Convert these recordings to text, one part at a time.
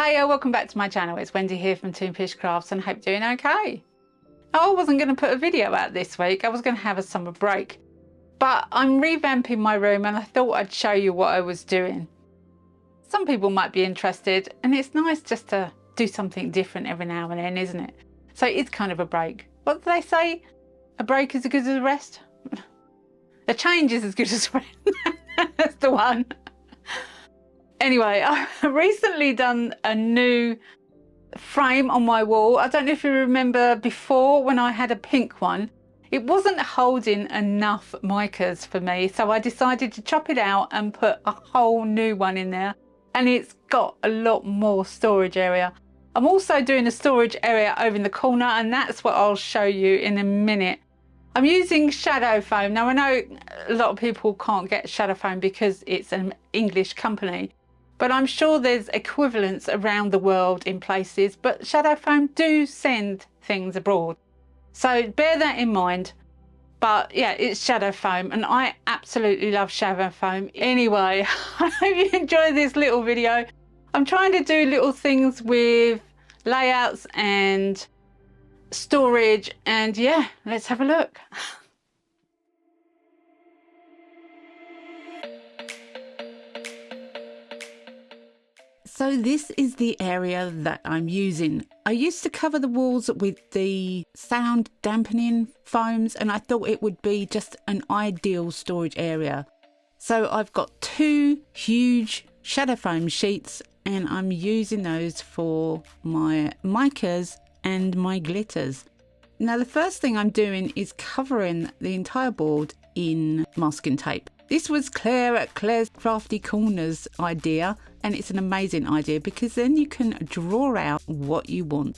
Hiya, welcome back to my channel. It's Wendy here from Toonpish Crafts and hope you're doing okay. I wasn't going to put a video out this week. I was going to have a summer break, but I'm revamping my room and I thought I'd show you what I was doing. Some people might be interested, and it's nice just to do something different every now and then, isn't it? So it's kind of a break. What do they say? A break is as good as a rest? A change is as good as a rest. That's the one. Anyway, I've recently done a new frame on my wall. I don't know if you remember before when I had a pink one. It wasn't holding enough micas for me, so I decided to chop it out and put a whole new one in there. And it's got a lot more storage area. I'm also doing a storage area over in the corner, and that's what I'll show you in a minute. I'm using shadowfoam. Now I know a lot of people can't get shadowfoam because it's an English company, but I'm sure there's equivalents around the world in places, but shadowfoam do send things abroad. So bear that in mind. But yeah, it's shadowfoam and I absolutely love shadowfoam. Anyway, I hope you enjoy this little video. I'm trying to do little things with layouts and storage, and yeah, let's have a look. So this is the area that I'm using. I used to cover the walls with the sound dampening foams, and I thought it would be just an ideal storage area. So I've got two huge shadowfoam sheets and I'm using those for my micas and my glitters. Now the first thing I'm doing is covering the entire board in masking tape. This was Claire at Claire's Crafty Corners idea, and it's an amazing idea because then you can draw out what you want.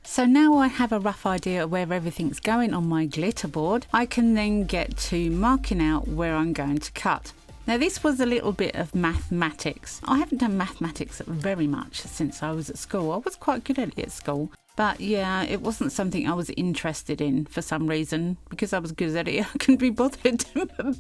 So now I have a rough idea of where everything's going on my glitter board. I can then get to marking out where I'm going to cut. Now this was a little bit of mathematics. I haven't done mathematics very much since I was at school. I was quite good at it at school, but yeah, it wasn't something I was interested in for some reason. Because I was good at it, I couldn't be bothered.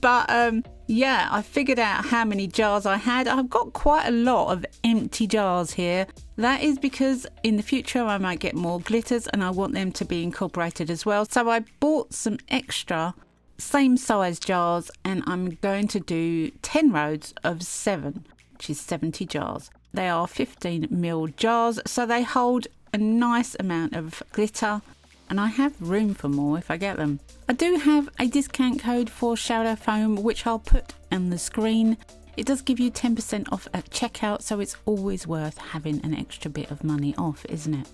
But yeah, I figured out how many jars I had. I've got quite a lot of empty jars here. That is because in the future I might get more glitters and I want them to be incorporated as well. So I bought some extra same size jars, and I'm going to do 10 rows of 7, which is 70 jars. They are 15mm jars, so they hold a nice amount of glitter, and I have room for more if I get them. I do have a discount code for shadowfoam, which I'll put on the screen. It does give you 10% off at checkout, so it's always worth having an extra bit of money off, isn't it?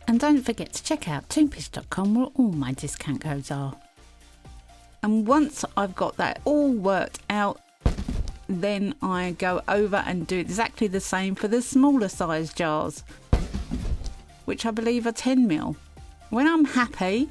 And don't forget to check out toonpish.com where all my discount codes are. And once I've got that all worked out, then I go over and do exactly the same for the smaller size jars, which I believe are 10mm. When I'm happy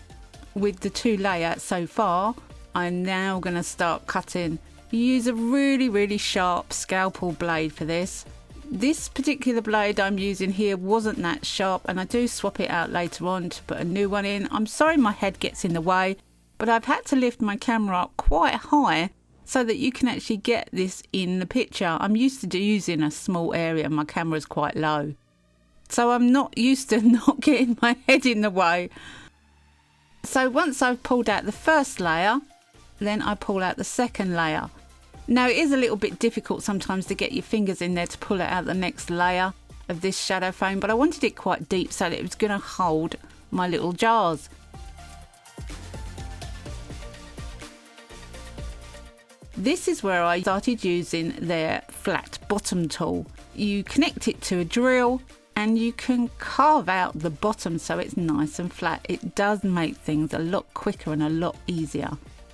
with the two layouts so far, I'm now going to start cutting. You use a really sharp scalpel blade for this. This particular blade I'm using here wasn't that sharp, and I do swap it out later on to put a new one in. I'm sorry my head gets in the way, but I've had to lift my camera up quite high so that you can actually get this in the picture. I'm used to using a small area and my camera's quite low. So I'm not used to not getting my head in the way. So once I've pulled out the first layer, then I pull out the second layer. Now it is a little bit difficult sometimes to get your fingers in there to pull it out the next layer of this shadowfoam, but I wanted it quite deep so that it was going to hold my little jars. This is where I started using their flat bottom tool. You connect it to a drill and you can carve out the bottom so it's nice and flat. It does make things a lot quicker and a lot easier.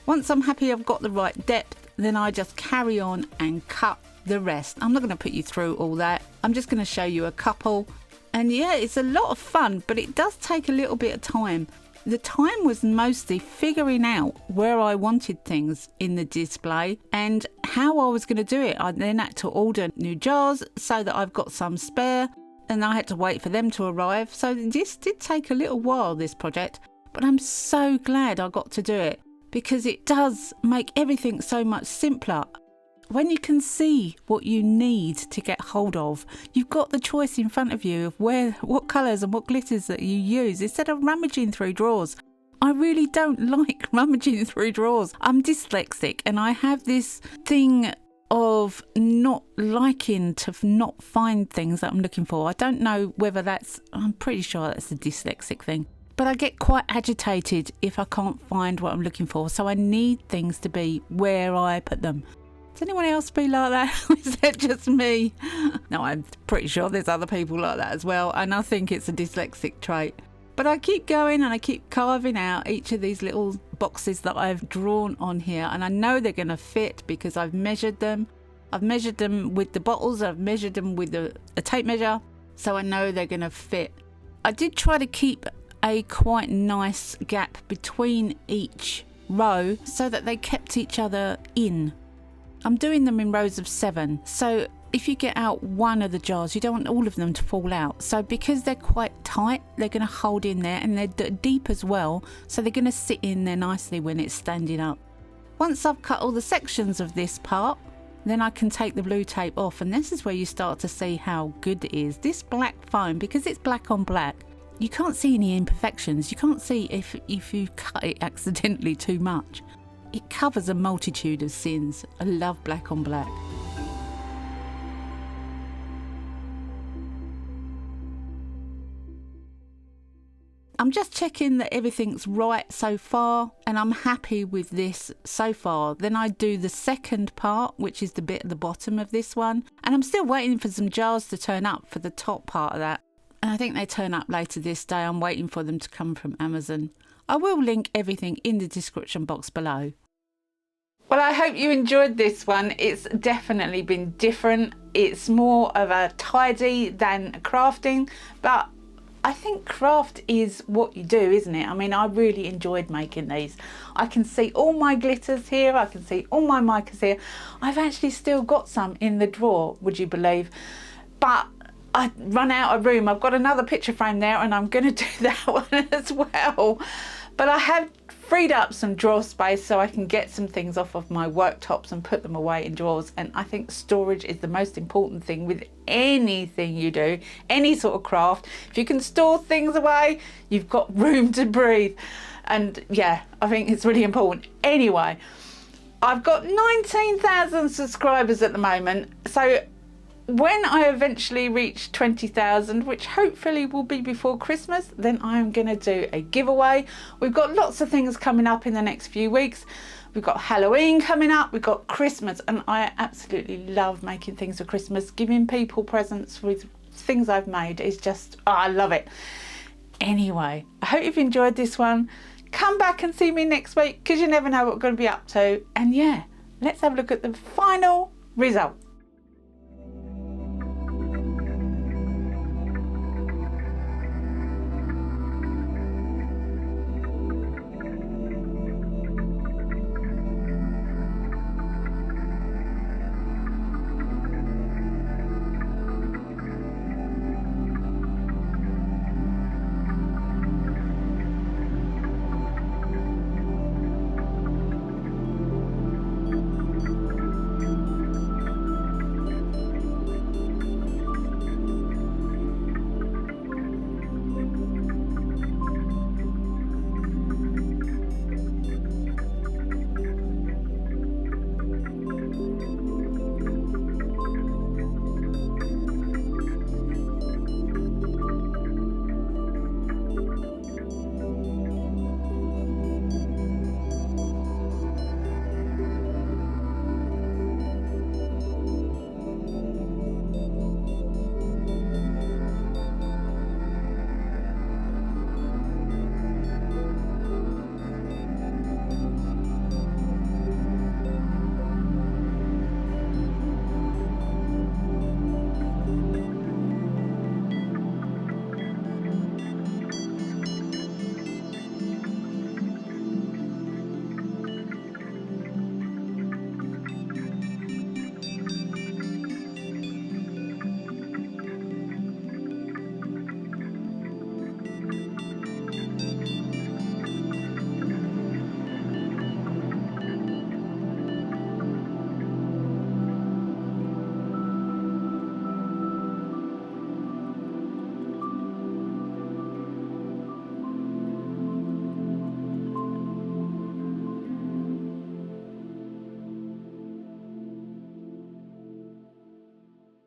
Once I'm happy I've got the right depth, then I just carry on and cut the rest. I'm not going to put you through all that. I'm just going to show you a couple. And yeah, it's a lot of fun, but it does take a little bit of time. The time was mostly figuring out where I wanted things in the display and how I was going to do it. I then had to order new jars so that I've got some spare, and I had to wait for them to arrive. So this did take a little while, this project, but I'm so glad I got to do it because it does make everything so much simpler. When you can see what you need to get hold of, you've got the choice in front of you of what colours and what glitters that you use instead of rummaging through drawers. I really don't like rummaging through drawers. I'm dyslexic and I have this thing of not liking to not find things that I'm looking for. I don't know whether I'm pretty sure that's a dyslexic thing. But I get quite agitated if I can't find what I'm looking for. So I need things to be where I put them. Does anyone else be like that? Is that just me? No, I'm pretty sure there's other people like that as well. And I think it's a dyslexic trait. But I keep going and I keep carving out each of these little boxes that I've drawn on here. And I know they're going to fit because I've measured them. I've measured them with the bottles. I've measured them with a tape measure. So I know they're going to fit. I did try to keep a quite nice gap between each row so that they kept each other in. I'm doing them in rows of 7. So if you get out one of the jars, you don't want all of them to fall out. So because they're quite tight, they're going to hold in there, and they're deep as well. So they're going to sit in there nicely when it's standing up. Once I've cut all the sections of this part, then I can take the blue tape off. And this is where you start to see how good it is. This black foam, because it's black on black, you can't see any imperfections. You can't see if you cut it accidentally too much. It covers a multitude of sins. I love black on black. I'm just checking that everything's right so far, and I'm happy with this so far. Then I do the second part, which is the bit at the bottom of this one, and I'm still waiting for some jars to turn up for the top part of that. And I think they turn up later this day. I'm waiting for them to come from Amazon. I will link everything in the description box below. Well, I hope you enjoyed this one. It's definitely been different. It's more of a tidy than crafting, but I think craft is what you do, isn't it? I mean, I really enjoyed making these. I can see all my glitters here. I can see all my micas here. I've actually still got some in the drawer, would you believe? But I run out of room. I've got another picture frame there and I'm going to do that one as well. But I have freed up some drawer space so I can get some things off of my worktops and put them away in drawers. And I think storage is the most important thing with anything you do, any sort of craft. If you can store things away, you've got room to breathe. And yeah, I think it's really important. Anyway, I've got 19,000 subscribers at the moment. So when I eventually reach 20,000, which hopefully will be before Christmas, then I'm going to do a giveaway. We've got lots of things coming up in the next few weeks. We've got Halloween coming up, we've got Christmas, and I absolutely love making things for Christmas. Giving people presents with things I've made is just, oh, I love it. Anyway, I hope you've enjoyed this one. Come back and see me next week because you never know what we're going to be up to. And yeah, let's have a look at the final result.